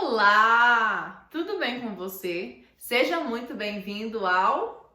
Olá! Tudo bem com você? Seja muito bem-vindo ao...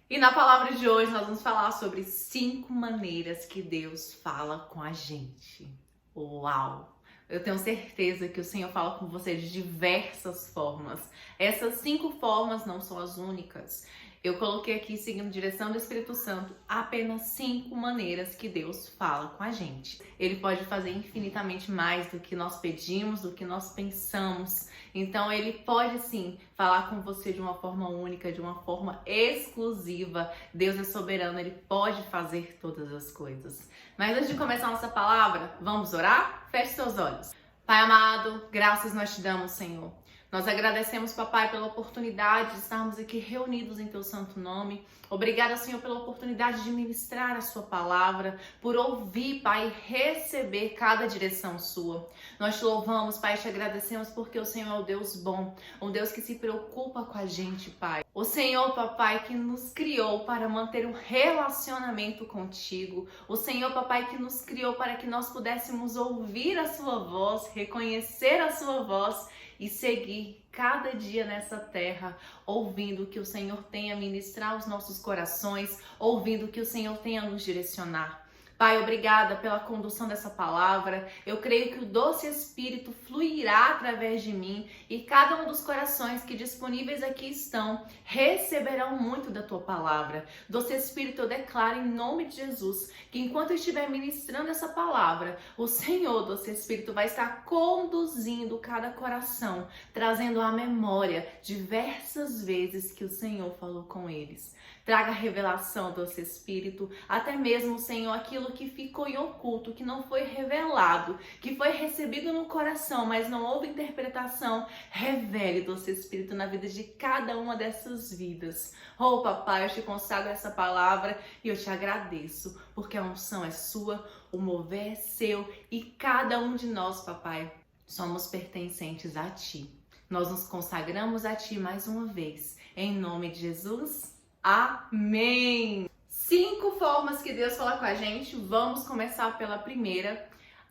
E na palavra de hoje nós vamos falar sobre 5 maneiras que Deus fala com a gente. Uau! Eu tenho certeza que o Senhor fala com você de diversas formas. Essas 5 formas não são as únicas. Eu coloquei aqui, seguindo a direção do Espírito Santo, apenas 5 maneiras que Deus fala com a gente. Ele pode fazer infinitamente mais do que nós pedimos, do que nós pensamos. Então, ele pode sim falar com você de uma forma única, de uma forma exclusiva. Deus é soberano, ele pode fazer todas as coisas. Mas antes de começar a nossa palavra, vamos orar? Feche seus olhos. Pai amado, graças nós te damos, Senhor. Nós agradecemos, papai, pela oportunidade de estarmos aqui reunidos em teu santo nome. Obrigada, Senhor, pela oportunidade de ministrar a sua palavra, por ouvir, Pai, e receber cada direção sua. Nós te louvamos, Pai, e te agradecemos porque o Senhor é o Deus bom, um Deus que se preocupa com a gente, Pai. O Senhor, papai, que nos criou para manter um relacionamento contigo. O Senhor, papai, que nos criou para que nós pudéssemos ouvir a sua voz, reconhecer a sua voz e seguir cada dia nessa terra, ouvindo o que o Senhor tem a ministrar aos nossos corações, ouvindo o que o Senhor tem a nos direcionar. Pai, obrigada pela condução dessa palavra. Eu creio que o doce Espírito fluirá através de mim e cada um dos corações que disponíveis aqui estão receberão muito da tua palavra. Doce Espírito, eu declaro em nome de Jesus que enquanto eu estiver ministrando essa palavra, o Senhor, doce Espírito, vai estar conduzindo cada coração, trazendo à memória diversas vezes que o Senhor falou com eles. Traga revelação, doce Espírito, até mesmo, Senhor, aquilo que ficou em oculto, que não foi revelado, que foi recebido no coração, mas não houve interpretação. Revele, doce Espírito, na vida de cada uma dessas vidas. Oh, papai, eu te consagro essa palavra e eu te agradeço, porque a unção é sua, o mover é seu e cada um de nós, papai, somos pertencentes a ti. Nós nos consagramos a ti mais uma vez. Em nome de Jesus. Amém! 5 formas que Deus fala com a gente. Vamos começar pela primeira,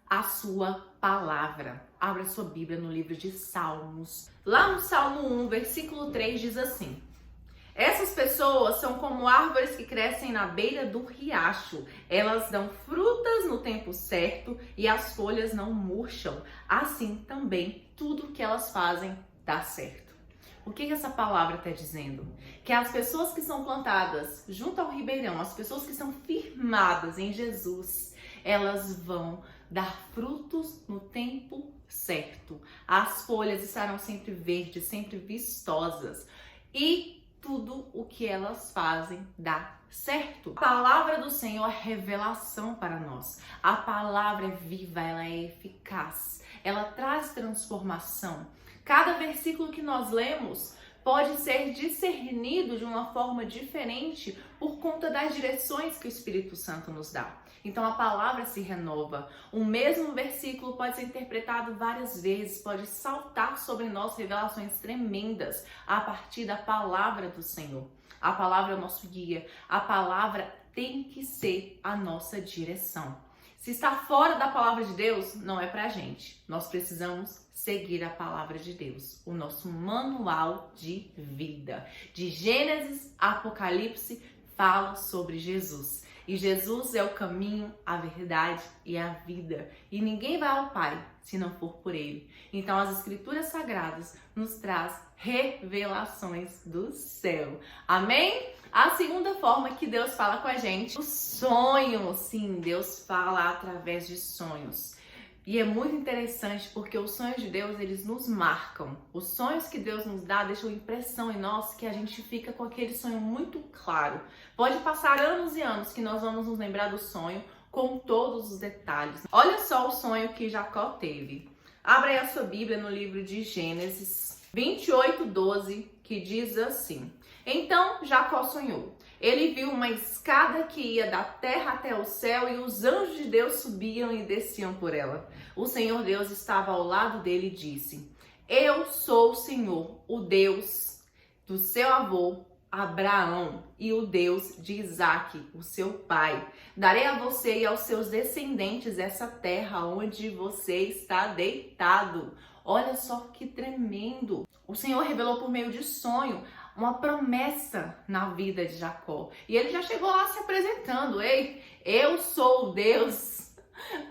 a sua palavra. Abra sua Bíblia no livro de Salmos. Lá no Salmo 1, versículo 3 diz assim: essas pessoas são como árvores que crescem na beira do riacho. Elas dão frutas no tempo certo e as folhas não murcham. Assim também tudo que elas fazem dá certo. O que essa palavra está dizendo? Que as pessoas que são plantadas junto ao ribeirão, as pessoas que são firmadas em Jesus, elas vão dar frutos no tempo certo. As folhas estarão sempre verdes, sempre vistosas. E tudo o que elas fazem dá certo. A palavra do Senhor é revelação para nós. A palavra é viva, ela é eficaz. Ela traz transformação. Cada versículo que nós lemos pode ser discernido de uma forma diferente por conta das direções que o Espírito Santo nos dá. Então a palavra se renova. O mesmo versículo pode ser interpretado várias vezes, pode saltar sobre nós revelações tremendas a partir da palavra do Senhor. A palavra é o nosso guia. A palavra tem que ser a nossa direção. Se está fora da palavra de Deus, não é pra gente. Nós precisamos seguir a palavra de Deus, o nosso manual de vida. De Gênesis a Apocalipse fala sobre Jesus. E Jesus é o caminho, a verdade e a vida. E ninguém vai ao Pai se não for por Ele. Então as Escrituras Sagradas nos traz revelações do céu. Amém? A segunda forma que Deus fala com a gente, o sonho. Sim, Deus fala através de sonhos. E é muito interessante porque os sonhos de Deus, eles nos marcam. Os sonhos que Deus nos dá deixam impressão em nós que a gente fica com aquele sonho muito claro. Pode passar anos e anos que nós vamos nos lembrar do sonho com todos os detalhes. Olha só o sonho que Jacó teve. Abra aí a sua Bíblia no livro de Gênesis 28:12, que diz assim: então Jacó sonhou. Ele viu uma escada que ia da terra até o céu e os anjos de Deus subiam e desciam por ela. O Senhor Deus estava ao lado dele e disse: eu sou o Senhor, o Deus do seu avô Abraão e o Deus de Isaque, o seu pai. Darei a você e aos seus descendentes essa terra onde você está deitado. Olha só que tremendo! O Senhor revelou por meio de sonho uma promessa na vida de Jacó. E ele já chegou lá se apresentando. Ei, eu sou o Deus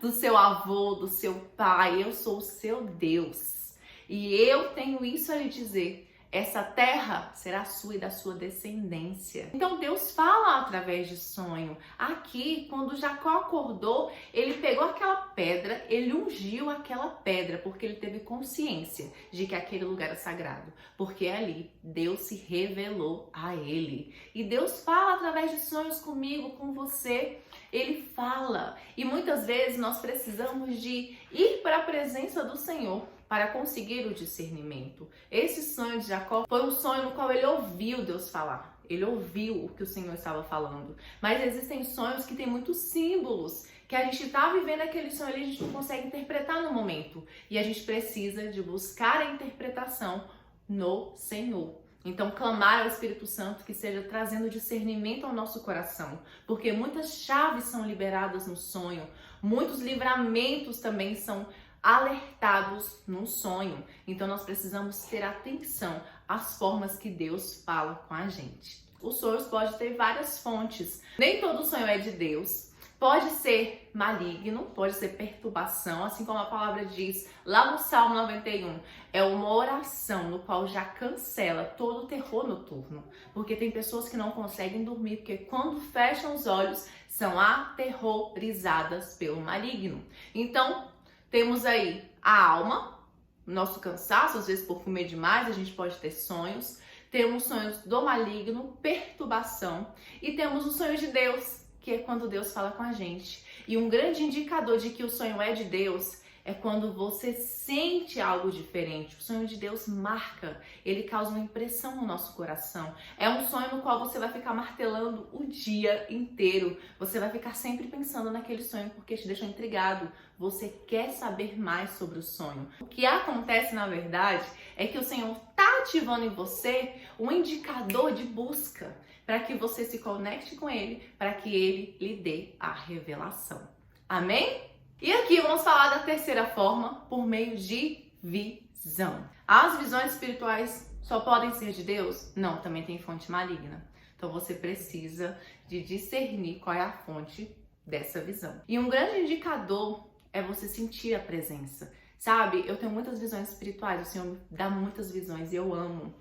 do seu avô, do seu pai. Eu sou o seu Deus. E eu tenho isso a lhe dizer. Essa terra será sua e da sua descendência. Então Deus fala através de sonho. Aqui, quando Jacó acordou, ele pegou aquela pedra, ele ungiu aquela pedra, porque ele teve consciência de que aquele lugar era sagrado. Porque ali Deus se revelou a ele. E Deus fala através de sonhos comigo, com você. Ele fala. E muitas vezes nós precisamos de ir para a presença do Senhor para conseguir o discernimento. Esse sonho de Jacó foi um sonho no qual ele ouviu Deus falar. Ele ouviu o que o Senhor estava falando. Mas existem sonhos que têm muitos símbolos, que a gente está vivendo aquele sonho ali, a gente não consegue interpretar no momento. E a gente precisa de buscar a interpretação no Senhor. Então, clamar ao Espírito Santo que seja trazendo discernimento ao nosso coração. Porque muitas chaves são liberadas no sonho. Muitos livramentos também são alertados num sonho. Então nós precisamos ter atenção às formas que Deus fala com a gente. Os sonhos podem ter várias fontes. Nem todo sonho é de Deus. Pode ser maligno, pode ser perturbação, assim como a palavra diz lá no Salmo 91. É uma oração no qual já cancela todo o terror noturno. Porque tem pessoas que não conseguem dormir, porque quando fecham os olhos são aterrorizadas pelo maligno. Então, temos aí a alma, nosso cansaço, às vezes por comer demais, a gente pode ter sonhos. Temos sonhos do maligno, perturbação. E temos os sonhos de Deus, que é quando Deus fala com a gente. E um grande indicador de que o sonho é de Deus é quando você sente algo diferente. O sonho de Deus marca, ele causa uma impressão no nosso coração. É um sonho no qual você vai ficar martelando o dia inteiro. Você vai ficar sempre pensando naquele sonho porque te deixou intrigado. Você quer saber mais sobre o sonho. O que acontece, na verdade, é que o Senhor está ativando em você um indicador de busca para que você se conecte com Ele, para que Ele lhe dê a revelação. Amém? E aqui vamos falar da terceira forma, por meio de visão. As visões espirituais só podem ser de Deus? Não, também tem fonte maligna. Então você precisa de discernir qual é a fonte dessa visão. E um grande indicador é você sentir a presença. Sabe, eu tenho muitas visões espirituais, o Senhor me dá muitas visões e eu amo.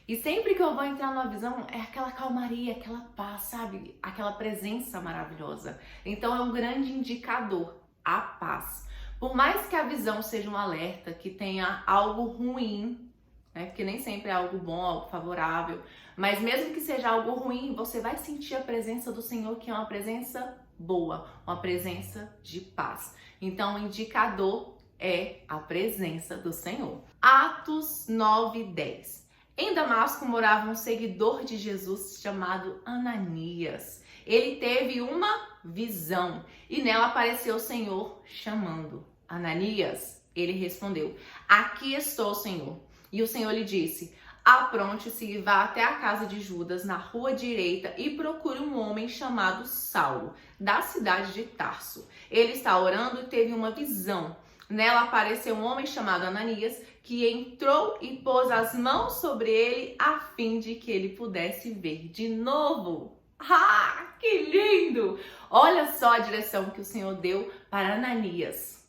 E sempre que eu vou entrar numa visão, é aquela calmaria, aquela paz, sabe? Aquela presença maravilhosa. Então é um grande indicador, a paz. Por mais que a visão seja um alerta, que tenha algo ruim, né? Porque nem sempre é algo bom, algo favorável. Mas mesmo que seja algo ruim, você vai sentir a presença do Senhor, que é uma presença boa, uma presença de paz. Então o indicador é a presença do Senhor. Atos 9:10. Em Damasco morava um seguidor de Jesus chamado Ananias. Ele teve uma visão e nela apareceu o Senhor chamando. Ananias, ele respondeu: aqui estou, Senhor. E o Senhor lhe disse: apronte-se e vá até a casa de Judas, na rua direita, e procure um homem chamado Saulo, da cidade de Tarso. Ele está orando e teve uma visão. Nela apareceu um homem chamado Ananias, que entrou e pôs as mãos sobre ele a fim de que ele pudesse ver de novo. Ah, que lindo! Olha só a direção que o Senhor deu para Ananias.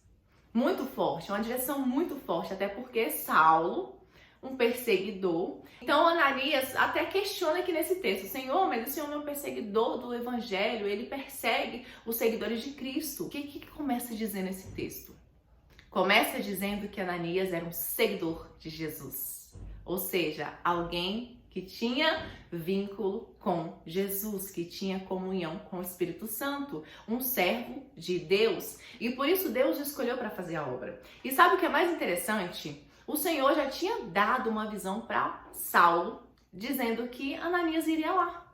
Muito forte, uma direção muito forte, até porque Saulo, um perseguidor. Então Ananias até questiona aqui nesse texto: Senhor, mas esse homem é um perseguidor do evangelho, ele persegue os seguidores de Cristo. O que começa a dizer nesse texto? Começa dizendo que Ananias era um seguidor de Jesus, ou seja, alguém que tinha vínculo com Jesus, que tinha comunhão com o Espírito Santo, um servo de Deus. E por isso Deus o escolheu para fazer a obra. E sabe o que é mais interessante? O Senhor já tinha dado uma visão para Saulo, dizendo que Ananias iria lá.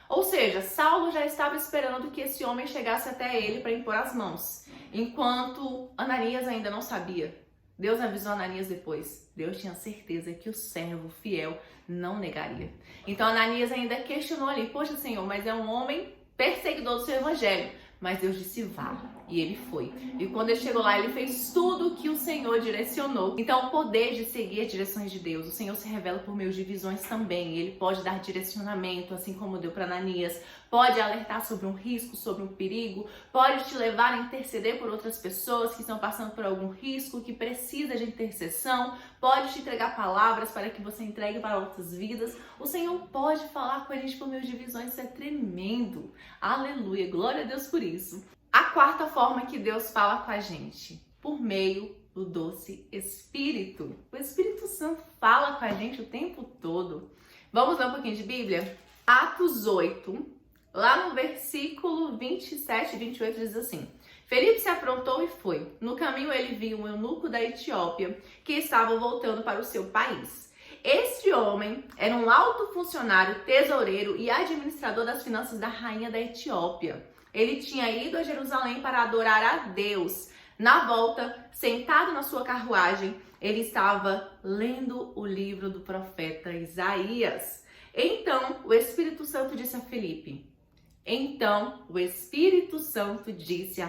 Ou seja, Saulo já estava esperando que esse homem chegasse até ele para impor as mãos, enquanto Ananias ainda não sabia Deus avisou Ananias depois. Deus tinha certeza que o servo fiel não negaria. Então Ananias ainda questionou ali, poxa Senhor, mas é um homem perseguidor do seu evangelho. Mas Deus disse, vá. E ele foi. E quando ele chegou lá, ele fez tudo o que o Senhor direcionou. Então, o poder de seguir as direções de Deus. O Senhor se revela por meio de visões também. Ele pode dar direcionamento, assim como deu para Ananias. Pode alertar sobre um risco, sobre um perigo. Pode te levar a interceder por outras pessoas que estão passando por algum risco, que precisa de intercessão. Pode te entregar palavras para que você entregue para outras vidas. O Senhor pode falar com a gente por meio de visões. Isso é tremendo. Aleluia. Glória a Deus por isso. A quarta forma que Deus fala com a gente, por meio do doce Espírito. O Espírito Santo fala com a gente o tempo todo. Vamos ler um pouquinho de Bíblia? Atos 8, lá no versículo 27 e 28 diz assim: Felipe se aprontou e foi. No caminho ele viu um eunuco da Etiópia que estava voltando para o seu país. Este homem era um alto funcionário, tesoureiro e administrador das finanças da rainha da Etiópia. Ele tinha ido a Jerusalém para adorar a Deus. Na volta, sentado na sua carruagem, ele estava lendo o livro do profeta Isaías. Então, o Espírito Santo disse a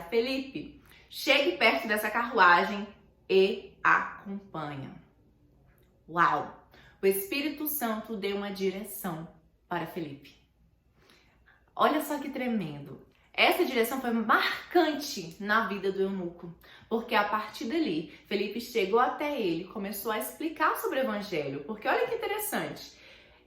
Felipe, chegue perto dessa carruagem e acompanha. Uau! O Espírito Santo deu uma direção para Felipe. Olha só que tremendo. Essa direção foi marcante na vida do eunuco, porque a partir dali, Felipe chegou até ele, começou a explicar sobre o evangelho, porque olha que interessante.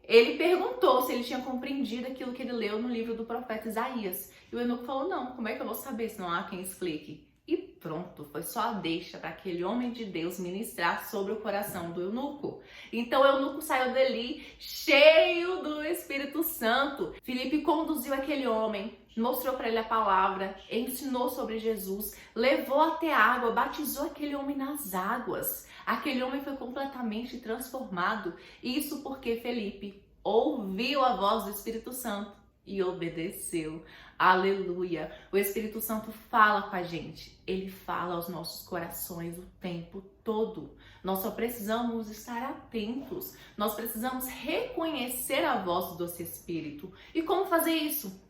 Ele perguntou se ele tinha compreendido aquilo que ele leu no livro do profeta Isaías. E o eunuco falou, não, como é que eu vou saber se não há quem explique? E pronto, foi só a deixa para aquele homem de Deus ministrar sobre o coração do eunuco. Então o eunuco saiu dali cheio do Espírito Santo. Felipe conduziu aquele homem, mostrou para ele a palavra, ensinou sobre Jesus, levou até a água, batizou aquele homem nas águas. Aquele homem foi completamente transformado. Isso porque Felipe ouviu a voz do Espírito Santo e obedeceu. Aleluia! O Espírito Santo fala com a gente. Ele fala aos nossos corações o tempo todo. Nós só precisamos estar atentos. Nós precisamos reconhecer a voz do doce Espírito. E como fazer isso?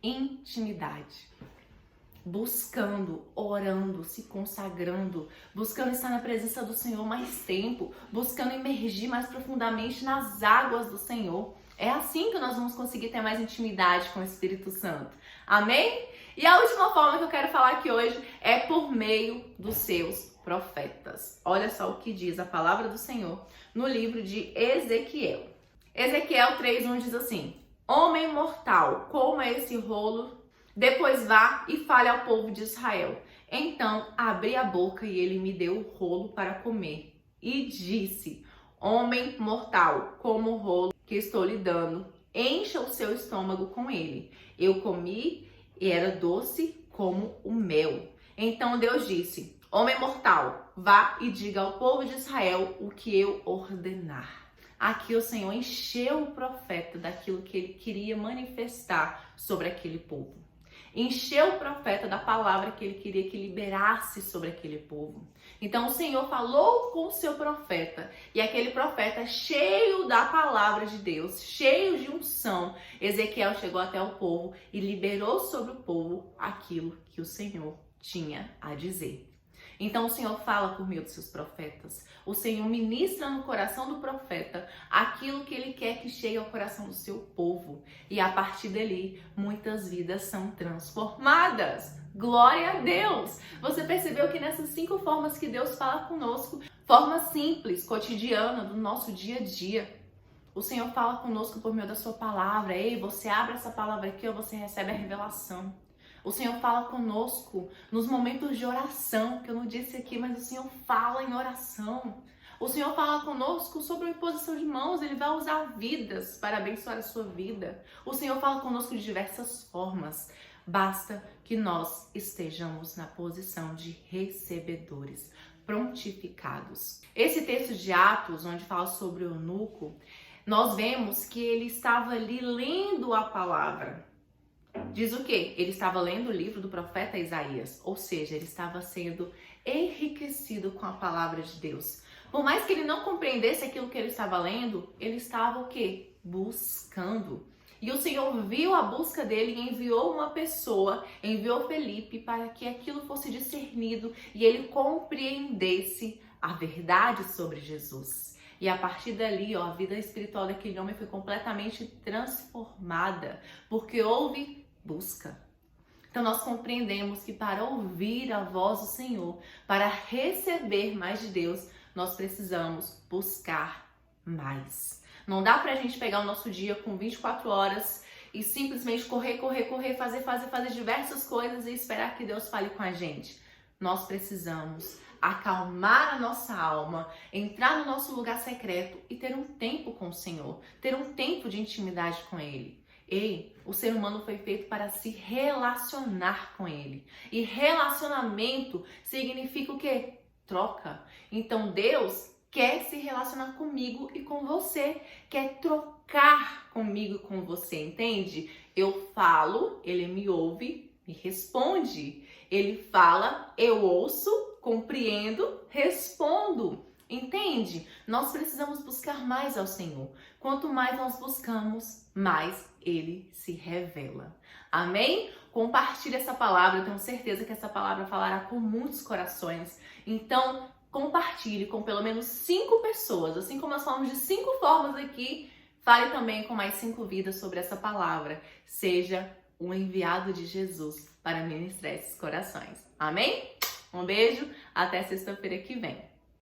Intimidade. Buscando, orando, se consagrando, buscando estar na presença do Senhor mais tempo, buscando emergir mais profundamente nas águas do Senhor. É assim que nós vamos conseguir ter mais intimidade com o Espírito Santo. Amém? E a última forma que eu quero falar aqui hoje é por meio dos seus profetas. Olha só o que diz a palavra do Senhor no livro de Ezequiel. Ezequiel 3:1 diz assim: Homem mortal, coma esse rolo, depois vá e fale ao povo de Israel. Então abri a boca e ele me deu o rolo para comer. E disse: Homem mortal, coma o rolo que estou lhe dando, encha o seu estômago com ele. Eu comi e era doce como o mel. Então Deus disse: Homem mortal, vá e diga ao povo de Israel o que eu ordenar. Aqui o Senhor encheu o profeta daquilo que ele queria manifestar sobre aquele povo. Encheu o profeta da palavra que ele queria que liberasse sobre aquele povo. Então o Senhor falou com o seu profeta, e aquele profeta cheio da palavra de Deus, cheio de unção, Ezequiel chegou até o povo e liberou sobre o povo aquilo que o Senhor tinha a dizer. Então o Senhor fala por meio dos seus profetas. O Senhor ministra no coração do profeta aquilo que ele quer que chegue ao coração do seu povo. E a partir dali, muitas vidas são transformadas. Glória a Deus! Você percebeu que nessas 5 formas que Deus fala conosco, forma simples, cotidiana, do nosso dia a dia, o Senhor fala conosco por meio da sua palavra. Ei, você abre essa palavra aqui ou você recebe a revelação. O Senhor fala conosco nos momentos de oração, que eu não disse aqui, mas o Senhor fala em oração. O Senhor fala conosco sobre a imposição de mãos, Ele vai usar vidas para abençoar a sua vida. O Senhor fala conosco de diversas formas. Basta que nós estejamos na posição de recebedores, prontificados. Esse texto de Atos, onde fala sobre o eunuco, nós vemos que ele estava ali lendo a palavra. Diz o quê? Ele estava lendo o livro do profeta Isaías, ou seja, ele estava sendo enriquecido com a palavra de Deus. Por mais que ele não compreendesse aquilo que ele estava lendo, ele estava o quê? Buscando. E o Senhor viu a busca dele e enviou uma pessoa, enviou Felipe para que aquilo fosse discernido e ele compreendesse a verdade sobre Jesus. E a partir dali, a vida espiritual daquele homem foi completamente transformada, porque houve busca. Então nós compreendemos que para ouvir a voz do Senhor, para receber mais de Deus, nós precisamos buscar mais. Não dá pra gente pegar o nosso dia com 24 horas e simplesmente correr, fazer diversas coisas e esperar que Deus fale com a gente. Nós precisamos acalmar a nossa alma, entrar no nosso lugar secreto e ter um tempo com o Senhor, ter um tempo de intimidade com Ele. O ser humano foi feito para se relacionar com Ele. E relacionamento significa o quê? Troca. Então Deus quer se relacionar comigo e com você, quer trocar comigo e com você, entende? Eu falo, ele me ouve, me responde. Ele fala, eu ouço, compreendo, respondo. Entende? Nós precisamos buscar mais ao Senhor. Quanto mais nós buscamos, mais Ele se revela. Amém? Compartilhe essa palavra, eu tenho certeza que essa palavra falará com muitos corações. Então, compartilhe com pelo menos 5 pessoas. Assim como nós falamos de 5 formas aqui, fale também com mais 5 vidas sobre essa palavra. Seja o enviado de Jesus para ministrar esses corações. Amém? Um beijo, até sexta-feira que vem.